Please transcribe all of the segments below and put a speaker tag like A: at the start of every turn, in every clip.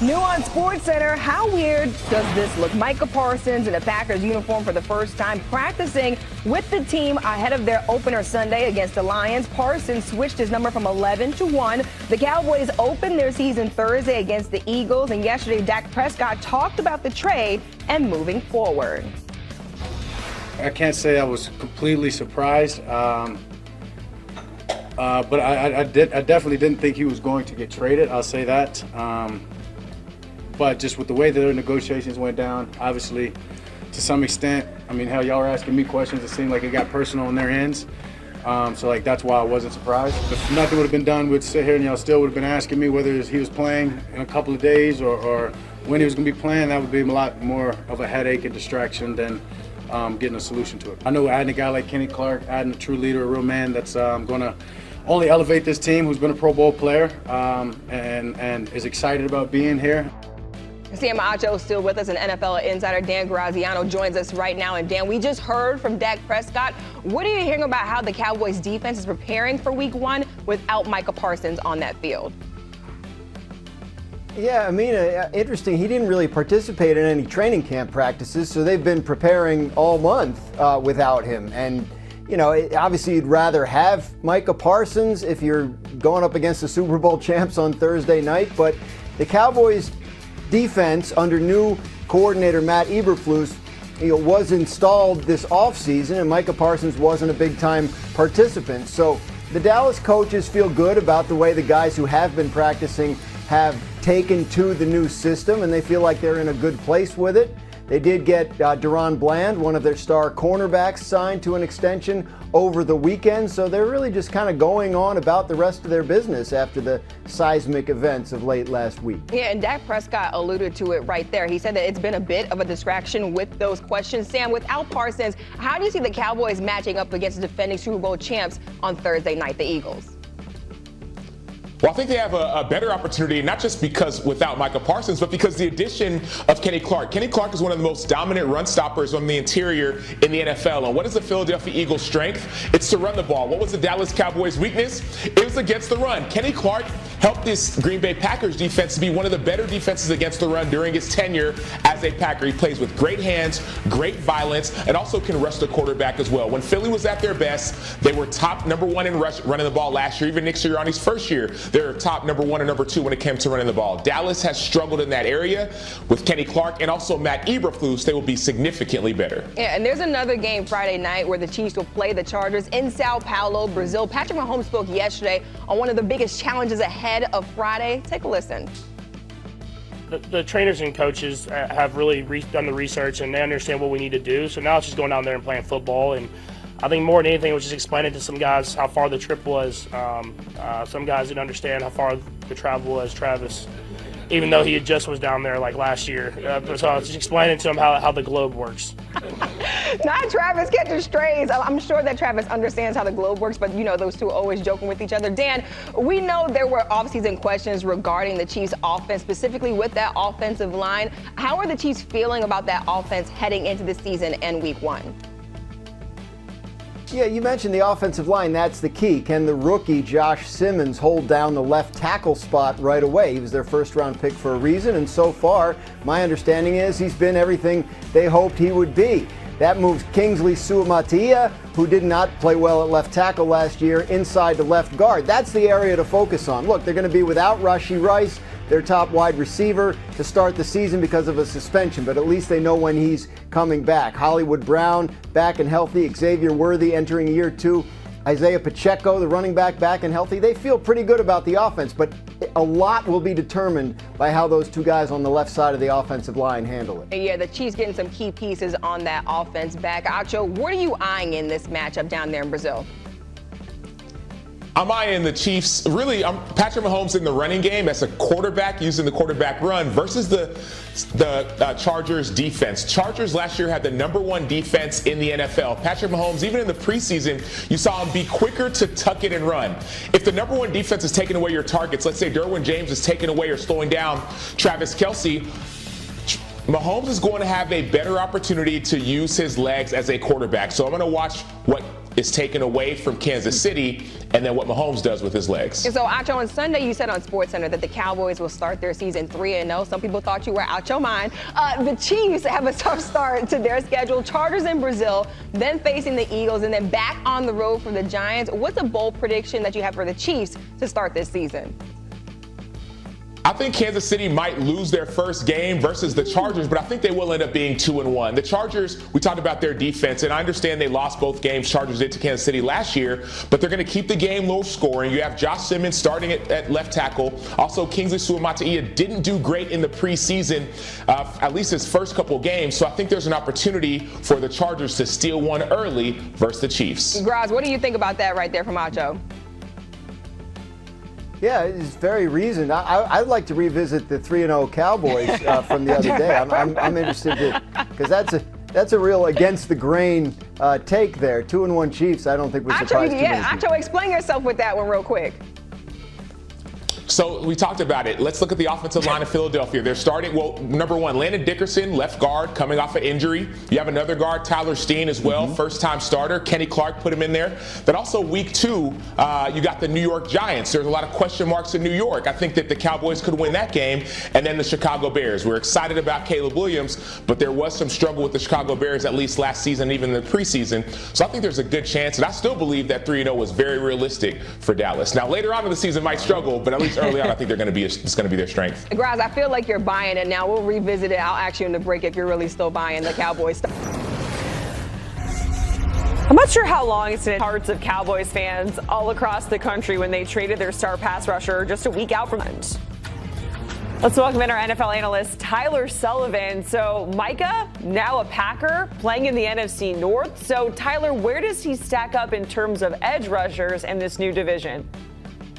A: New on SportsCenter, how weird does this look? Micah Parsons in a Packers uniform for the first time, practicing with the team ahead of their opener Sunday against the Lions. Parsons switched his number from 11 to 1. The Cowboys opened their season Thursday against the Eagles, and yesterday Dak Prescott talked about the trade and moving forward.
B: I can't say I was completely surprised, but I definitely didn't think he was going to get traded. I'll say that. But just with the way that their negotiations went down, obviously, to some extent, I mean, hell, y'all were asking me questions. It seemed like it got personal on their ends. So that's why I wasn't surprised. If nothing would have been done, we'd sit here and y'all still would have been asking me whether he was playing in a couple of days or when he was going to be playing. That would be a lot more of a headache and distraction than getting a solution to it. I know adding a guy like Kenny Clark, adding a true leader, a real man that's going to only elevate this team, who's been a Pro Bowl player and is excited about being here.
A: Sam Acho still with us, an NFL insider. Dan Graziano joins us right now. And Dan, we just heard from Dak Prescott. What are you hearing about how the Cowboys defense is preparing for week 1 without Micah Parsons on that field?
C: Yeah, I mean, interesting. He didn't really participate in any training camp practices, so they've been preparing all month without him. And, you know, obviously you'd rather have Micah Parsons if you're going up against the Super Bowl champs on Thursday night. But the Cowboys defense under new coordinator Matt Eberflus, was installed this offseason, and Micah Parsons wasn't a big-time participant. So the Dallas coaches feel good about the way the guys who have been practicing have taken to the new system, and they feel like they're in a good place with it. They did get Deron Bland, one of their star cornerbacks, signed to an extension over the weekend. So they're really just kind of going on about the rest of their business after the seismic events of late last week.
A: Yeah, and Dak Prescott alluded to it right there. He said that it's been a bit of a distraction with those questions. Sam, without Parsons, how do you see the Cowboys matching up against the defending Super Bowl champs on Thursday night, the Eagles?
D: Well, I think they have a better opportunity, not just because without Micah Parsons, but because the addition of Kenny Clark. Kenny Clark is one of the most dominant run stoppers on the interior in the NFL. And what is the Philadelphia Eagles' strength? It's to run the ball. What was the Dallas Cowboys' weakness? It was against the run. Kenny Clark helped this Green Bay Packers defense to be one of the better defenses against the run during his tenure as a Packer. He plays with great hands, great violence, and also can rush the quarterback as well. When Philly was at their best, they were top number 1 in running the ball last year. Even Nick Sirianni's first year, they're top number 1 and number 2 when it came to running the ball. Dallas has struggled in that area with Kenny Clark and also Matt Eberflus. They will be significantly better.
A: Yeah, and there's another game Friday night where the Chiefs will play the Chargers in Sao Paulo, Brazil. Patrick Mahomes spoke yesterday on one of the biggest challenges ahead of Friday. Take a listen.
E: The trainers and coaches have really done the research, and they understand what we need to do. So now it's just going down there and playing football. And I think more than anything, it was just explaining to some guys how far the trip was. Some guys didn't understand how far the travel was. Travis, even though he just was down there like last year. So I was just explaining to him how the globe works.
A: Not Travis catching strays. I'm sure that Travis understands how the globe works, but those two are always joking with each other. Dan, we know there were offseason questions regarding the Chiefs' offense, specifically with that offensive line. How are the Chiefs feeling about that offense heading into the season and week 1?
C: Yeah, you mentioned the offensive line. That's the key. Can the rookie Josh Simmons hold down the left tackle spot right away? He was their first-round pick for a reason, and so far, my understanding is he's been everything they hoped he would be. That moves Kingsley Suamatia, who did not play well at left tackle last year, inside to left guard. That's the area to focus on. Look, they're going to be without Rashee Rice, their top wide receiver, to start the season because of a suspension, but at least they know when he's coming back. Hollywood Brown, back and healthy. Xavier Worthy entering year 2. Isaiah Pacheco, the running back and healthy. They feel pretty good about the offense, but a lot will be determined by how those two guys on the left side of the offensive line handle it.
A: Yeah, the Chiefs getting some key pieces on that offense back. Acho, what are you eyeing in this matchup down there in Brazil?
D: I'm eyeing the Chiefs. Really, I'm Patrick Mahomes in the running game as a quarterback, using the quarterback run versus the Chargers defense. Chargers last year had the number 1 defense in the NFL. Patrick Mahomes, even in the preseason, you saw him be quicker to tuck it and run. If the number 1 defense is taking away your targets, let's say Derwin James is taking away or slowing down Travis Kelce, Mahomes is going to have a better opportunity to use his legs as a quarterback. So I'm going to watch what is taken away from Kansas City, and then what Mahomes does with his legs.
A: And so, Acho, on Sunday, you said on SportsCenter that the Cowboys will start their season 3-0. Some people thought you were out your mind. The Chiefs have a tough start to their schedule. Chargers in Brazil, then facing the Eagles, and then back on the road for the Giants. What's a bold prediction that you have for the Chiefs to start this season?
D: I think Kansas City might lose their first game versus the Chargers, but I think they will end up being 2-1. The Chargers, we talked about their defense, and I understand they lost both games. Chargers did to Kansas City last year, but they're going to keep the game low scoring. You have Josh Simmons starting at left tackle. Also, Kingsley Suamataia didn't do great in the preseason, at least his first couple games. So I think there's an opportunity for the Chargers to steal one early versus the Chiefs.
A: Graz, what do you think about that right there from Acho?
C: Yeah, it's very reasoned. I'd like to revisit the 3-0 Cowboys from the other day. I'm interested because that's a real against the grain take there. 2-1 Chiefs. I don't think we're surprised.
A: Acho, explain yourself with that one real quick.
D: So we talked about it. Let's look at the offensive line of Philadelphia. They're starting, well, number one, Landon Dickerson, left guard, coming off an injury. You have another guard, Tyler Steen as well, first-time starter. Kenny Clark put him in there. But also week 2, you got the New York Giants. There's a lot of question marks in New York. I think that the Cowboys could win that game. And then the Chicago Bears. We're excited about Caleb Williams, but there was some struggle with the Chicago Bears at least last season, even in the preseason. So I think there's a good chance, and I still believe that 3-0 was very realistic for Dallas. Now, later on in the season might struggle, but at least early on, I think it's going to be their strength.
A: Graz, I feel like you're buying it now. We'll revisit it. I'll ask you in the break if you're really still buying the Cowboys stuff.
F: I'm not sure how long it's in the hearts of Cowboys fans all across the country when they traded their star pass rusher just a week out from it. Let's welcome in our NFL analyst, Tyler Sullivan. So Micah, now a Packer, playing in the NFC North. So Tyler, where does he stack up in terms of edge rushers in this new division?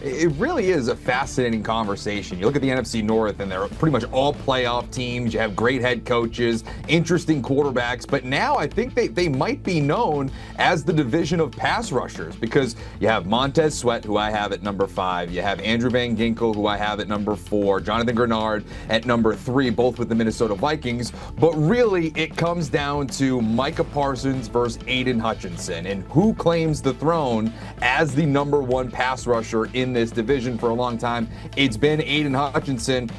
G: It really is a fascinating conversation. You look at the NFC North, and they're pretty much all playoff teams. You have great head coaches, interesting quarterbacks, but now I think they might be known as the division of pass rushers because you have Montez Sweat, who I have at number 5. You have Andrew Van Ginkel, who I have at number 4. Jonathan Grenard at number 3, both with the Minnesota Vikings. But really, it comes down to Micah Parsons versus Aiden Hutchinson, and who claims the throne as the number 1 pass rusher in this division for a long time. It's been Aiden Hutchinson,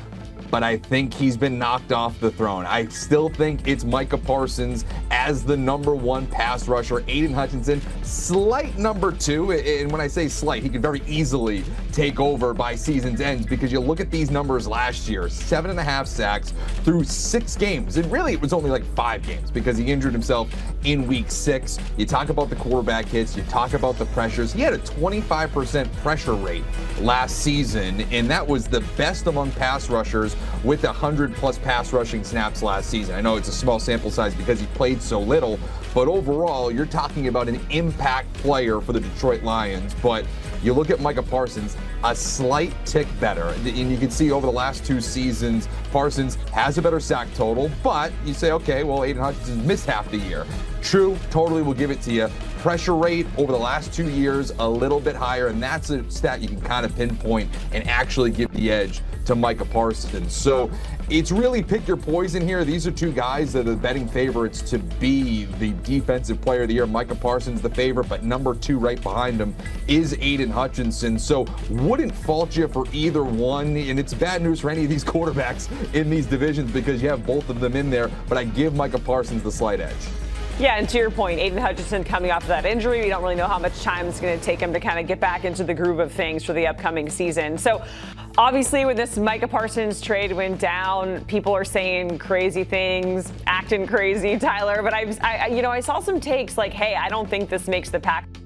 G: but I think he's been knocked off the throne. I still think it's Micah Parsons as the number 1 pass rusher. Aiden Hutchinson, slight number 2. And when I say slight, he could very easily take over by season's end because you look at these numbers last year, 7.5 sacks through 6 games. And really, it was only like 5 games because he injured himself in week 6. You talk about the quarterback hits, you talk about the pressures. He had a 25% pressure rate last season, and that was the best among pass rushers with 100-plus pass rushing snaps last season. I know it's a small sample size because he played so little, but overall, you're talking about an impact player for the Detroit Lions. But you look at Micah Parsons, a slight tick better. And you can see over the last 2 seasons, Parsons has a better sack total, but you say, okay, well, Aiden Hutchinson missed half the year. True, totally will give it to you. Pressure rate over the last 2 years, a little bit higher, and that's a stat you can kind of pinpoint and actually give the edge to Micah Parsons. So it's really pick your poison here. These are 2 guys that are the betting favorites to be the defensive player of the year. Micah Parsons the favorite, but number 2 right behind him is Aiden Hutchinson. So wouldn't fault you for either one, and it's bad news for any of these quarterbacks in these divisions because you have both of them in there, but I give Micah Parsons the slight edge.
F: Yeah, and to your point, Aiden Hutchinson coming off of that injury, we don't really know how much time it's going to take him to kind of get back into the groove of things for the upcoming season. So obviously when this Micah Parsons trade went down, people are saying crazy things, acting crazy, Tyler, but I saw some takes like, hey, I don't think this makes the Packers